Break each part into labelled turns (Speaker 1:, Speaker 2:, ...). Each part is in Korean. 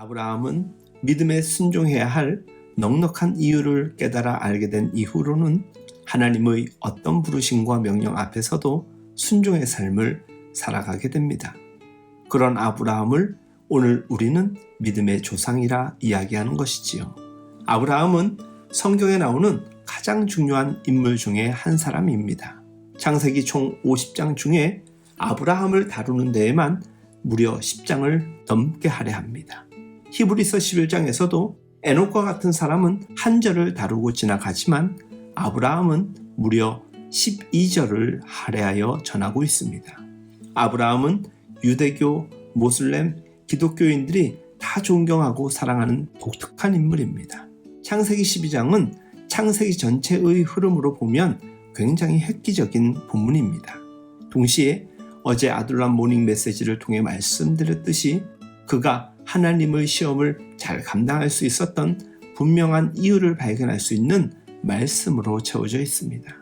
Speaker 1: 아브라함은 믿음에 순종해야 할 넉넉한 이유를 깨달아 알게 된 이후로는 하나님의 어떤 부르심과 명령 앞에서도 순종의 삶을 살아가게 됩니다. 그런 아브라함을 오늘 우리는 믿음의 조상이라 이야기하는 것이지요. 아브라함은 성경에 나오는 가장 중요한 인물 중에 한 사람입니다. 창세기 총 50장 중에 아브라함을 다루는 데에만 무려 10장을 넘게 할애합니다. 히브리서 11장에서도 에녹과 같은 사람은 한 절을 다루고 지나가지만 아브라함은 무려 12절을 할애하여 전하고 있습니다. 아브라함은 유대교, 모슬렘, 기독교인들이 다 존경하고 사랑하는 독특한 인물입니다. 창세기 12장은 창세기 전체의 흐름으로 보면 굉장히 획기적인 본문입니다. 동시에 어제 아둘람 모닝 메시지를 통해 말씀드렸듯이 그가 하나님의 시험을 잘 감당할 수 있었던 분명한 이유를 발견할 수 있는 말씀으로 채워져 있습니다.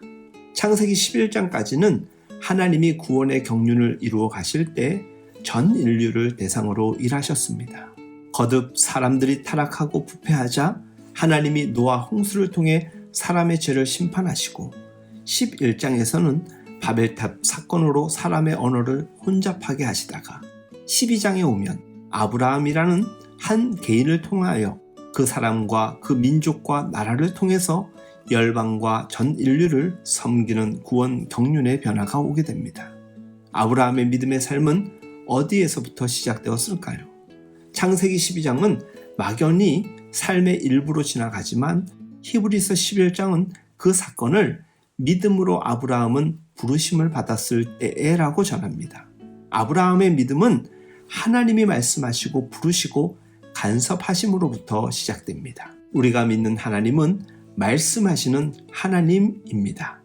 Speaker 1: 창세기 11장까지는 하나님이 구원의 경륜을 이루어 가실 때 전 인류를 대상으로 일하셨습니다. 거듭 사람들이 타락하고 부패하자 하나님이 노아 홍수를 통해 사람의 죄를 심판하시고 11장에서는 바벨탑 사건으로 사람의 언어를 혼잡하게 하시다가 12장에 오면 아브라함이라는 한 개인을 통하여 그 사람과 그 민족과 나라를 통해서 열방과 전 인류를 섬기는 구원 경륜의 변화가 오게 됩니다. 아브라함의 믿음의 삶은 어디에서부터 시작되었을까요? 창세기 12장은 막연히 삶의 일부로 지나가지만 히브리서 11장은 그 사건을 믿음으로 아브라함은 부르심을 받았을 때라고 전합니다. 아브라함의 믿음은 하나님이 말씀하시고 부르시고 간섭하심으로부터 시작됩니다. 우리가 믿는 하나님은 말씀하시는 하나님입니다.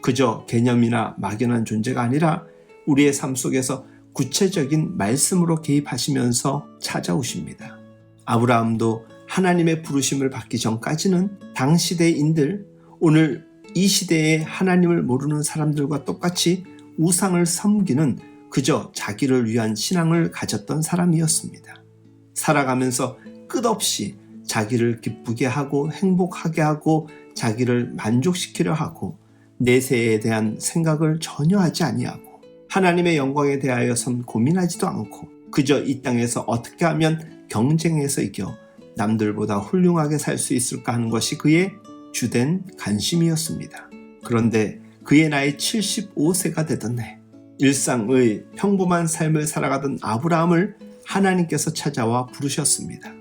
Speaker 1: 그저 개념이나 막연한 존재가 아니라 우리의 삶 속에서 구체적인 말씀으로 개입하시면서 찾아오십니다. 아브라함도 하나님의 부르심을 받기 전까지는 당시대인들, 오늘 이 시대에 하나님을 모르는 사람들과 똑같이 우상을 섬기는 그저 자기를 위한 신앙을 가졌던 사람이었습니다. 살아가면서 끝없이 자기를 기쁘게 하고 행복하게 하고 자기를 만족시키려 하고 내세에 대한 생각을 전혀 하지 아니하고 하나님의 영광에 대하여선 고민하지도 않고 그저 이 땅에서 어떻게 하면 경쟁에서 이겨 남들보다 훌륭하게 살 수 있을까 하는 것이 그의 주된 관심이었습니다. 그런데 그의 나이 75세가 되던 해 일상의 평범한 삶을 살아가던 아브라함을 하나님께서 찾아와 부르셨습니다.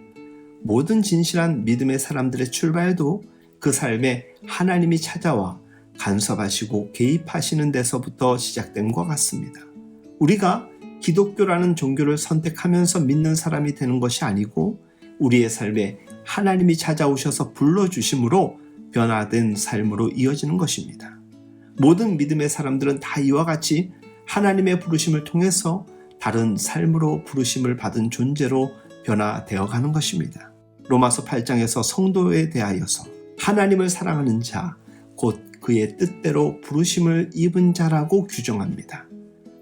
Speaker 1: 모든 진실한 믿음의 사람들의 출발도 그 삶에 하나님이 찾아와 간섭하시고 개입하시는 데서부터 시작된 것 같습니다. 우리가 기독교라는 종교를 선택하면서 믿는 사람이 되는 것이 아니고 우리의 삶에 하나님이 찾아오셔서 불러주심으로 변화된 삶으로 이어지는 것입니다. 모든 믿음의 사람들은 다 이와 같이 하나님의 부르심을 통해서 다른 삶으로 부르심을 받은 존재로 변화되어 가는 것입니다. 로마서 8장에서 성도에 대하여서 하나님을 사랑하는 자, 곧 그의 뜻대로 부르심을 입은 자라고 규정합니다.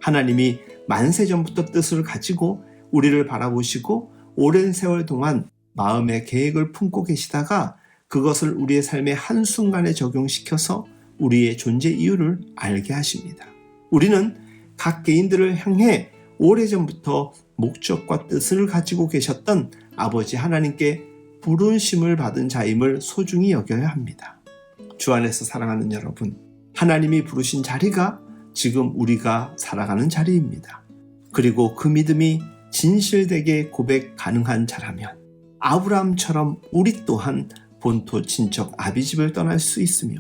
Speaker 1: 하나님이 만세전부터 뜻을 가지고 우리를 바라보시고 오랜 세월 동안 마음의 계획을 품고 계시다가 그것을 우리의 삶의 한순간에 적용시켜서 우리의 존재 이유를 알게 하십니다. 우리는 각 개인들을 향해 오래전부터 목적과 뜻을 가지고 계셨던 아버지 하나님께 부르심을 받은 자임을 소중히 여겨야 합니다. 주 안에서 사랑하는 여러분, 하나님이 부르신 자리가 지금 우리가 살아가는 자리입니다. 그리고 그 믿음이 진실되게 고백 가능한 자라면 아브라함처럼 우리 또한 본토 친척 아비집을 떠날 수 있으며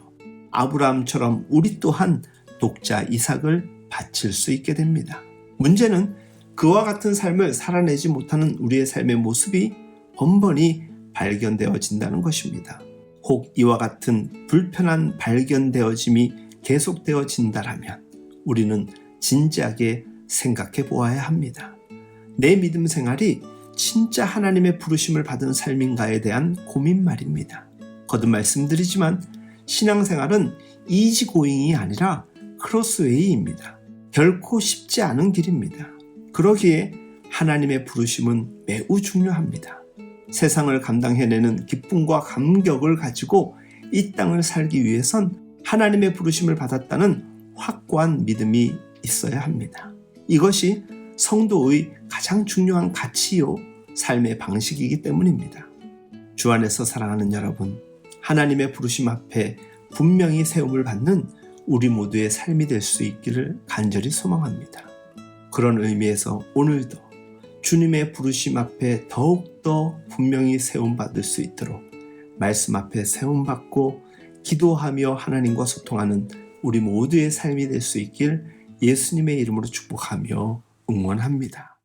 Speaker 1: 아브라함처럼 우리 또한 독자 이삭을 바칠 수 있게 됩니다. 문제는 그와 같은 삶을 살아내지 못하는 우리의 삶의 모습이 번번이 발견되어진다는 것입니다. 혹 이와 같은 불편한 발견되어짐이 계속되어진다라면 우리는 진지하게 생각해 보아야 합니다. 내 믿음 생활이 진짜 하나님의 부르심을 받은 삶인가에 대한 고민 말입니다. 거듭 말씀드리지만 신앙생활은 이지고잉이 아니라 크로스웨이입니다. 결코 쉽지 않은 길입니다. 그러기에 하나님의 부르심은 매우 중요합니다. 세상을 감당해내는 기쁨과 감격을 가지고 이 땅을 살기 위해선 하나님의 부르심을 받았다는 확고한 믿음이 있어야 합니다. 이것이 성도의 가장 중요한 가치요, 삶의 방식이기 때문입니다. 주 안에서 사랑하는 여러분, 하나님의 부르심 앞에 분명히 세움을 받는 우리 모두의 삶이 될 수 있기를 간절히 소망합니다. 그런 의미에서 오늘도 주님의 부르심 앞에 더욱더 분명히 세움받을 수 있도록 말씀 앞에 세움받고 기도하며 하나님과 소통하는 우리 모두의 삶이 될 수 있길 예수님의 이름으로 축복하며 응원합니다.